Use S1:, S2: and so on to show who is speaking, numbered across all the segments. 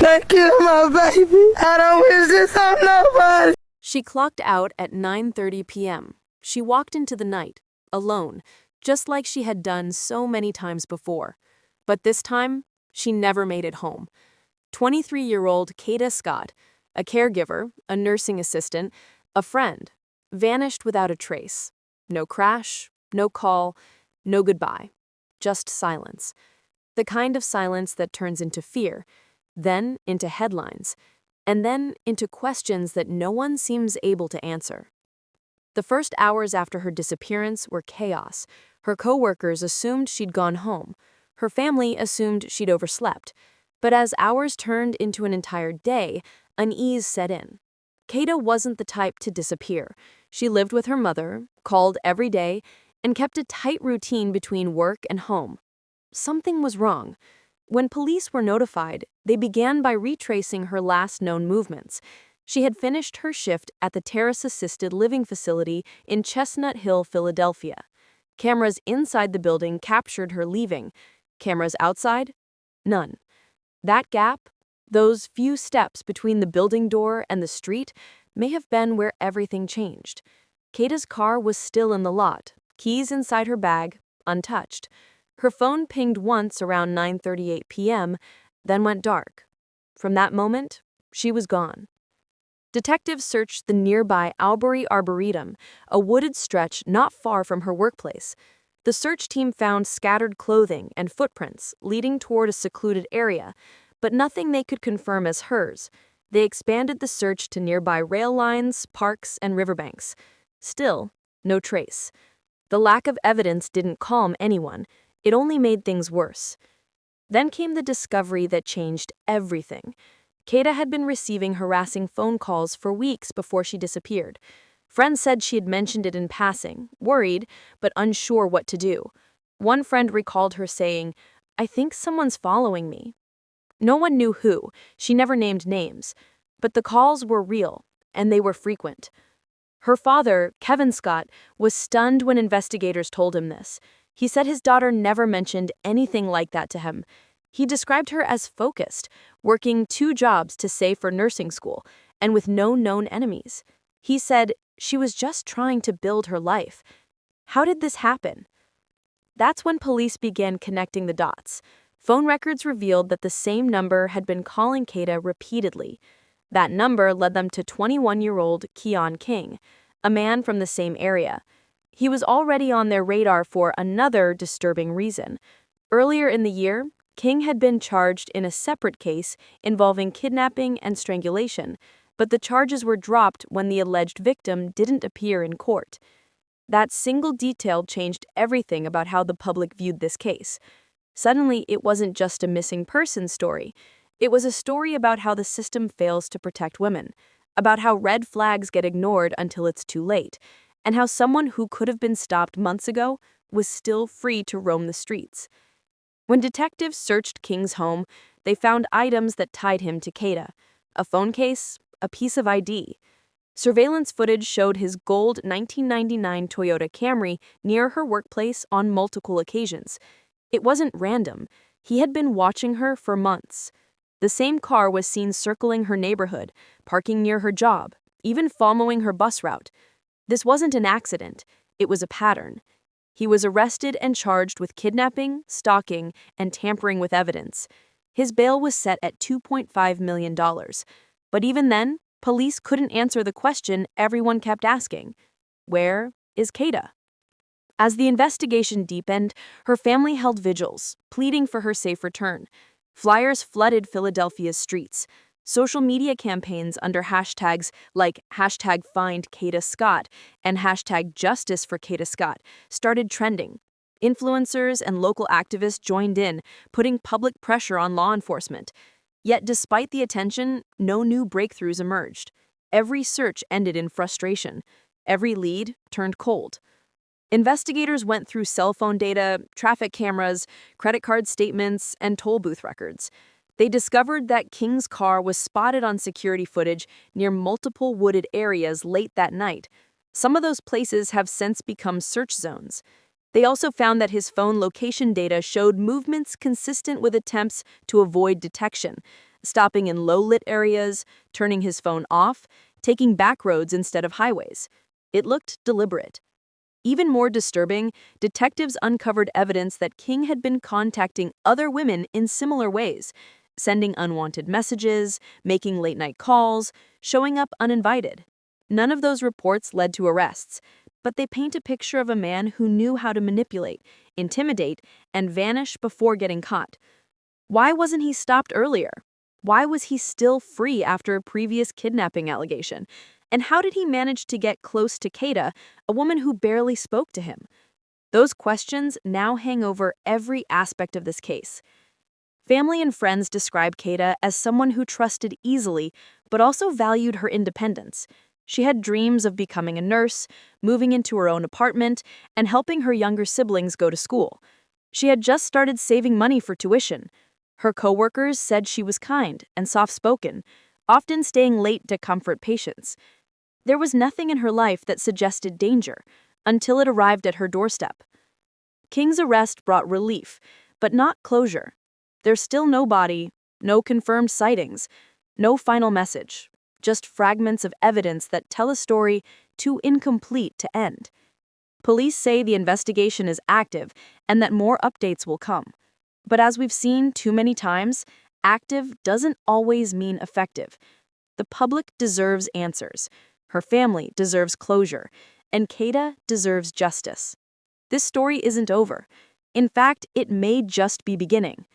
S1: Thank you, my baby. I don't wish this on nobody.
S2: She clocked out at 9:30 p.m. She walked into the night, alone, just like she had done so many times before. But this time, she never made it home. 23-year-old Kada Scott, a caregiver, a nursing assistant, a friend, vanished without a trace. No crash, no call, no goodbye. Just silence. The kind of silence that turns into fear, then into headlines, and then into questions that no one seems able to answer. The first hours after her disappearance were chaos. Her coworkers assumed she'd gone home. Her family assumed she'd overslept. But as hours turned into an entire day, unease set in. Kada wasn't the type to disappear. She lived with her mother, called every day, and kept a tight routine between work and home. Something was wrong. When police were notified, they began by retracing her last known movements. She had finished her shift at the terrace-assisted living facility in Chestnut Hill, Philadelphia. Cameras inside the building captured her leaving. Cameras outside? None. That gap, those few steps between the building door and the street, may have been where everything changed. Kada's car was still in the lot, keys inside her bag, untouched. Her phone pinged once around 9:38 p.m., then went dark. From that moment, she was gone. Detectives searched the nearby Albury Arboretum, a wooded stretch not far from her workplace. The search team found scattered clothing and footprints leading toward a secluded area, but nothing they could confirm as hers. They expanded the search to nearby rail lines, parks, and riverbanks. Still, no trace. The lack of evidence didn't calm anyone. It only made things worse. Then came the discovery that changed everything. Kada had been receiving harassing phone calls for weeks before she disappeared. Friends said she had mentioned it in passing, worried, but unsure what to do. One friend recalled her saying, "I think someone's following me." No one knew who. She never named names. But the calls were real, and they were frequent. Her father, Kada Scott, was stunned when investigators told him this. He said his daughter never mentioned anything like that to him. He described her as focused, working 2 jobs to save for nursing school, and with no known enemies. He said she was just trying to build her life. How did this happen? That's when police began connecting the dots. Phone records revealed that the same number had been calling Kada repeatedly. That number led them to 21-year-old Keon King, a man from the same area. He was already on their radar for another disturbing reason. Earlier in the year, King had been charged in a separate case involving kidnapping and strangulation, but the charges were dropped when the alleged victim didn't appear in court. That single detail changed everything about how the public viewed this case. Suddenly, it wasn't just a missing person story. It was a story about how the system fails to protect women, about how red flags get ignored until it's too late, and how someone who could have been stopped months ago was still free to roam the streets. When detectives searched King's home, they found items that tied him to Kada: a phone case, a piece of ID. Surveillance footage showed his gold 1999 Toyota Camry near her workplace on multiple occasions. It wasn't random. He had been watching her for months. The same car was seen circling her neighborhood, parking near her job, even following her bus route. This wasn't an accident. It was a pattern. He was arrested and charged with kidnapping, stalking, and tampering with evidence. His bail was set at $2.5 million. But even then, police couldn't answer the question everyone kept asking: where is Kada? As the investigation deepened, her family held vigils, pleading for her safe return. Flyers flooded Philadelphia's streets. Social media campaigns under hashtags like #FindKada and #JusticeForKada started trending. Influencers and local activists joined in, putting public pressure on law enforcement. Yet despite the attention, no new breakthroughs emerged. Every search ended in frustration. Every lead turned cold. Investigators went through cell phone data, traffic cameras, credit card statements, and toll booth records. They discovered that King's car was spotted on security footage near multiple wooded areas late that night. Some of those places have since become search zones. They also found that his phone location data showed movements consistent with attempts to avoid detection. stopping in low-lit areas, turning his phone off, taking back roads instead of highways. It looked deliberate. Even more disturbing, detectives uncovered evidence that King had been contacting other women in similar ways, sending unwanted messages, making late-night calls, showing up uninvited. None of those reports led to arrests, but they paint a picture of a man who knew how to manipulate, intimidate, and vanish before getting caught. Why wasn't he stopped earlier? Why was he still free after a previous kidnapping allegation? And how did he manage to get close to Kada, a woman who barely spoke to him? Those questions now hang over every aspect of this case. Family and friends describe Kada as someone who trusted easily, but also valued her independence. She had dreams of becoming a nurse, moving into her own apartment, and helping her younger siblings go to school. She had just started saving money for tuition. Her coworkers said she was kind and soft-spoken, often staying late to comfort patients. There was nothing in her life that suggested danger, until it arrived at her doorstep. King's arrest brought relief, but not closure. There's still no body, no confirmed sightings, no final message, just fragments of evidence that tell a story too incomplete to end. Police say the investigation is active and that more updates will come. But as we've seen too many times, active doesn't always mean effective. The public deserves answers. Her family deserves closure, and Kada deserves justice. This story isn't over. In fact, it may just be beginning.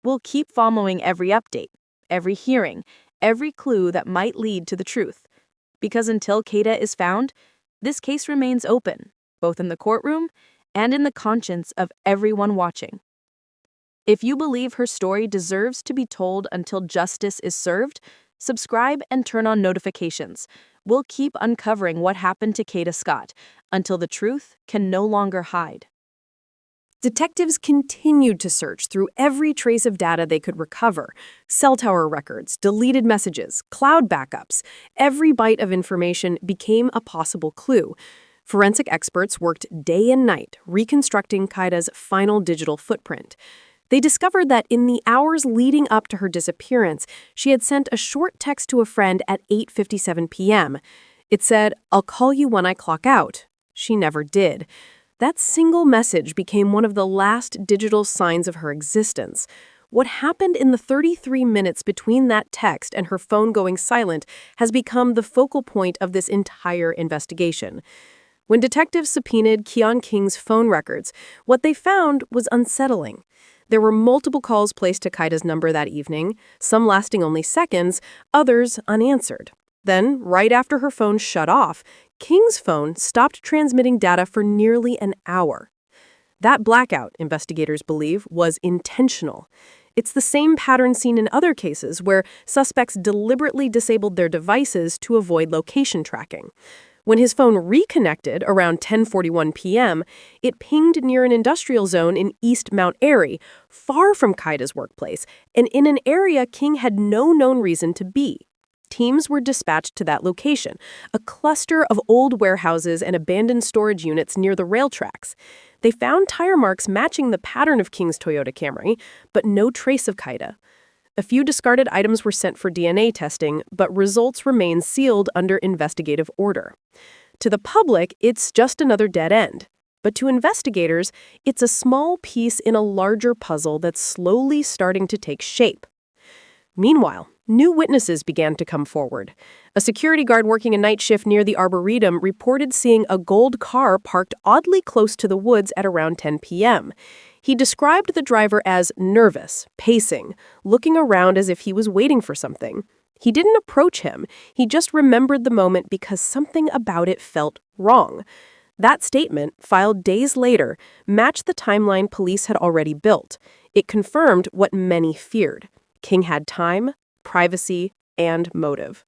S2: We'll keep following every update, every hearing, every clue that might lead to the truth. Because until Kada is found, this case remains open, both in the courtroom and in the conscience of everyone watching. If you believe her story deserves to be told until justice is served, subscribe and turn on notifications. We'll keep uncovering what happened to Kada Scott until the truth can no longer hide. Detectives continued to search through every trace of data they could recover. Cell tower records, deleted messages, cloud backups. Every bite of information became a possible clue. Forensic experts worked day and night reconstructing Kada's final digital footprint. They discovered that in the hours leading up to her disappearance, she had sent a short text to a friend at 8:57 p.m. It said, "I'll call you when I clock out." She never did. That single message became one of the last digital signs of her existence. What happened in the 33 minutes between that text and her phone going silent has become the focal point of this entire investigation. When detectives subpoenaed Keon King's phone records, what they found was unsettling. There were multiple calls placed to Kada's number that evening, some lasting only seconds, others unanswered. Then, right after her phone shut off, King's phone stopped transmitting data for nearly an hour. That blackout, investigators believe, was intentional. It's the same pattern seen in other cases where suspects deliberately disabled their devices to avoid location tracking. When his phone reconnected around 10:41 p.m., it pinged near an industrial zone in East Mount Airy, far from Kada's workplace, and in an area King had no known reason to be. Teams were dispatched to that location, a cluster of old warehouses and abandoned storage units near the rail tracks. They found tire marks matching the pattern of King's Toyota Camry, but no trace of Kada. A few discarded items were sent for DNA testing, but results remain sealed under investigative order. To the public, it's just another dead end. But to investigators, it's a small piece in a larger puzzle that's slowly starting to take shape. Meanwhile, new witnesses began to come forward. A security guard working a night shift near the Arboretum reported seeing a gold car parked oddly close to the woods at around 10 p.m. He described the driver as nervous, pacing, looking around as if he was waiting for something. He didn't approach him. He just remembered the moment because something about it felt wrong. That statement, filed days later, matched the timeline police had already built. It confirmed what many feared. King had time, privacy, and motive.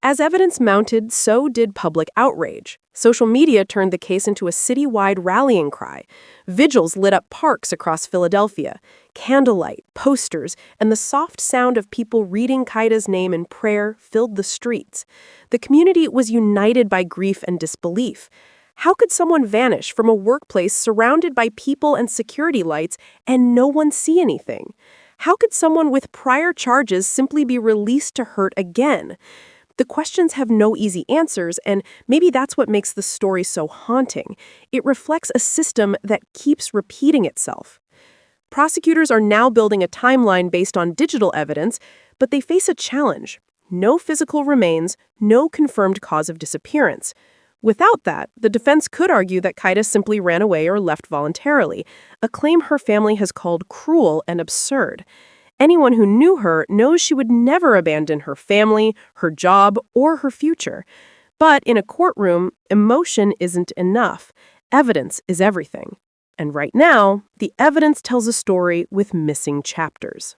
S2: As evidence mounted, so did public outrage. Social media turned the case into a citywide rallying cry. Vigils lit up parks across Philadelphia. Candlelight, posters, and the soft sound of people reading Kada's name in prayer filled the streets. The community was united by grief and disbelief. How could someone vanish from a workplace surrounded by people and security lights and no one see anything?
S3: How could someone with prior charges simply be released to hurt again? The questions have no easy answers, and maybe that's what makes the story so haunting. It reflects a system that keeps repeating itself. Prosecutors are now building a timeline based on digital evidence, but they face a challenge. No physical remains, no confirmed cause of disappearance. Without that, the defense could argue that Kada simply ran away or left voluntarily, a claim her family has called cruel and absurd. Anyone who knew her knows she would never abandon her family, her job, or her future. But in a courtroom, emotion isn't enough. Evidence is everything. And right now, the evidence tells a story with missing chapters.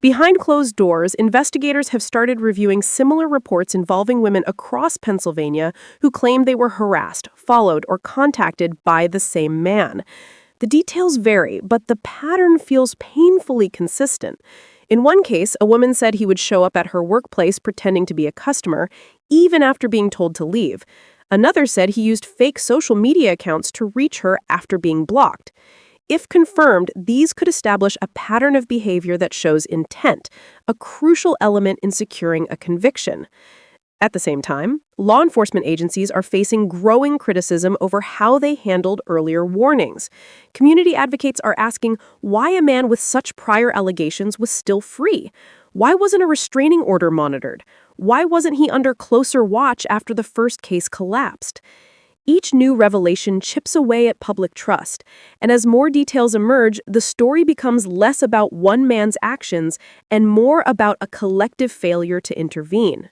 S3: Behind closed doors, investigators have started reviewing similar reports involving women across Pennsylvania who claimed they were harassed, followed, or contacted by the same man. The details vary, but the pattern feels painfully consistent. In one case, a woman said he would show up at her workplace pretending to be a customer, even after being told to leave. Another said he used fake social media accounts to reach her after being blocked. If confirmed, these could establish a pattern of behavior that shows intent, a crucial element in securing a conviction. At the same time, law enforcement agencies are facing growing criticism over how they handled earlier warnings. Community advocates are asking why a man with such prior allegations was still free. Why wasn't a restraining order monitored? Why wasn't he under closer watch after the first case collapsed? Each new revelation chips away at public trust, and as more details emerge, the story becomes less about one man's actions and more about a collective failure to intervene.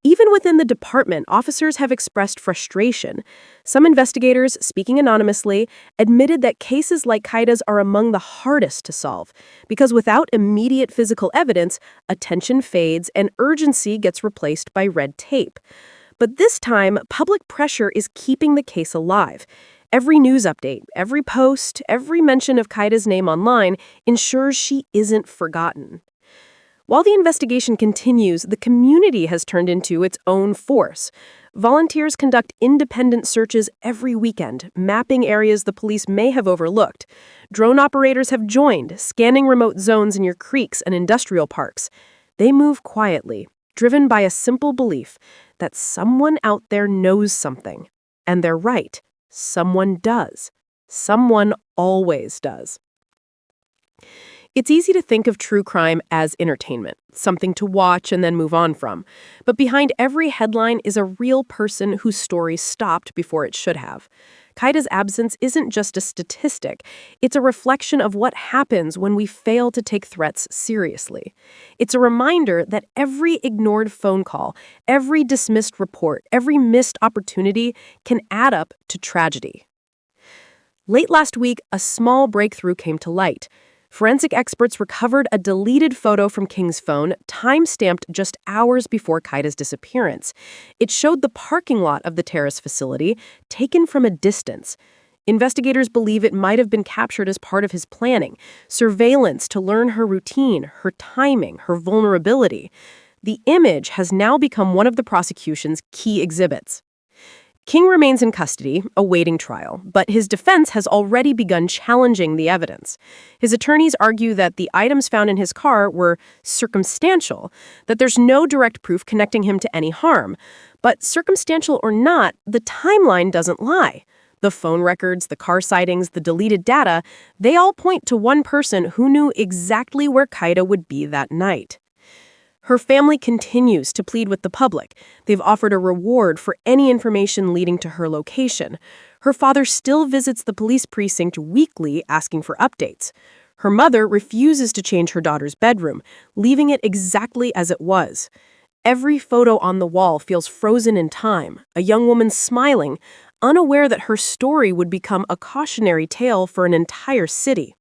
S3: Even within the department, officers have expressed frustration. Some investigators, speaking anonymously, admitted that cases like Kada's are among the hardest to solve, because without immediate physical evidence, attention fades and urgency gets replaced by red tape. But this time, public pressure is keeping the case alive. Every news update, every post, every mention of Kada's name online ensures she isn't forgotten. While the investigation continues, the community has turned into its own force. Volunteers conduct independent searches every weekend, mapping areas the police may have overlooked. Drone operators have joined, scanning remote zones near creeks and industrial parks. They move quietly, driven by a simple belief that someone out there knows something. And they're right. Someone does. Someone always does. It's easy to think of true crime as entertainment, something to watch and then move on from. But behind every headline is a real person whose story stopped before it should have. Kada's absence isn't just a statistic. It's a reflection of what happens when we fail to take threats seriously. It's a reminder that every ignored phone call, every dismissed report, every missed opportunity can add up to tragedy. Late last week, a small breakthrough came to light. Forensic experts recovered a deleted photo from King's phone, time-stamped just hours before Kada's disappearance. It showed the parking lot of the terrace facility, taken from a distance. Investigators believe it might have been captured as part of his planning, surveillance to learn her routine, her timing, her vulnerability. The image has now become one of the prosecution's key exhibits. King remains in custody, awaiting trial, but his defense has already begun challenging the evidence. His attorneys argue that the items found in his car were circumstantial, that there's no direct proof connecting him to any harm. But circumstantial or not, the timeline doesn't lie. The phone records, the car sightings, the deleted data, they all point to one person who knew exactly where Kada would be that night. Her family continues to plead with the public. They've offered a reward for any information leading to her location. Her father still visits the police precinct weekly asking for updates. Her mother refuses to change her daughter's bedroom, leaving it exactly as it was. Every photo on the wall feels frozen in time, a young woman smiling, unaware that her story would become a cautionary tale for an entire city.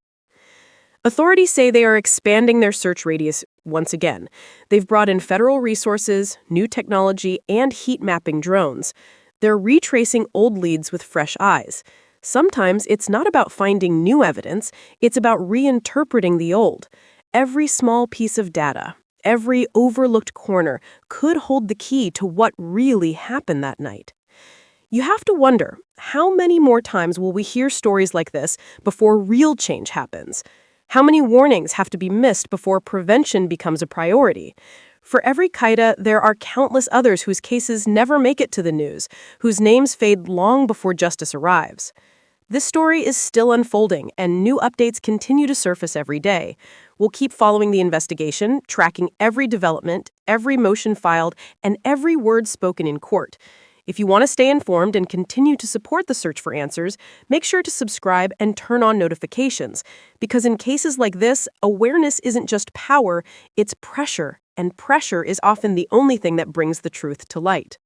S3: Authorities say they are expanding their search radius once again. They've brought in federal resources, new technology, and heat mapping drones. They're retracing old leads with fresh eyes. Sometimes it's not about finding new evidence, it's about reinterpreting the old. Every small piece of data, every overlooked corner could hold the key to what really happened that night. You have to wonder, how many more times will we hear stories like this before real change happens? How many warnings have to be missed before prevention becomes a priority? For every Kada, there are countless others whose cases never make it to the news, whose names fade long before justice arrives. This story is still unfolding, and new updates continue to surface every day. We'll keep following the investigation, tracking every development, every motion filed, and every word spoken in court. If you want to stay informed and continue to support the search for answers, make sure to subscribe and turn on notifications. Because in cases like this, awareness isn't just power, it's pressure, and pressure is often the only thing that brings the truth to light.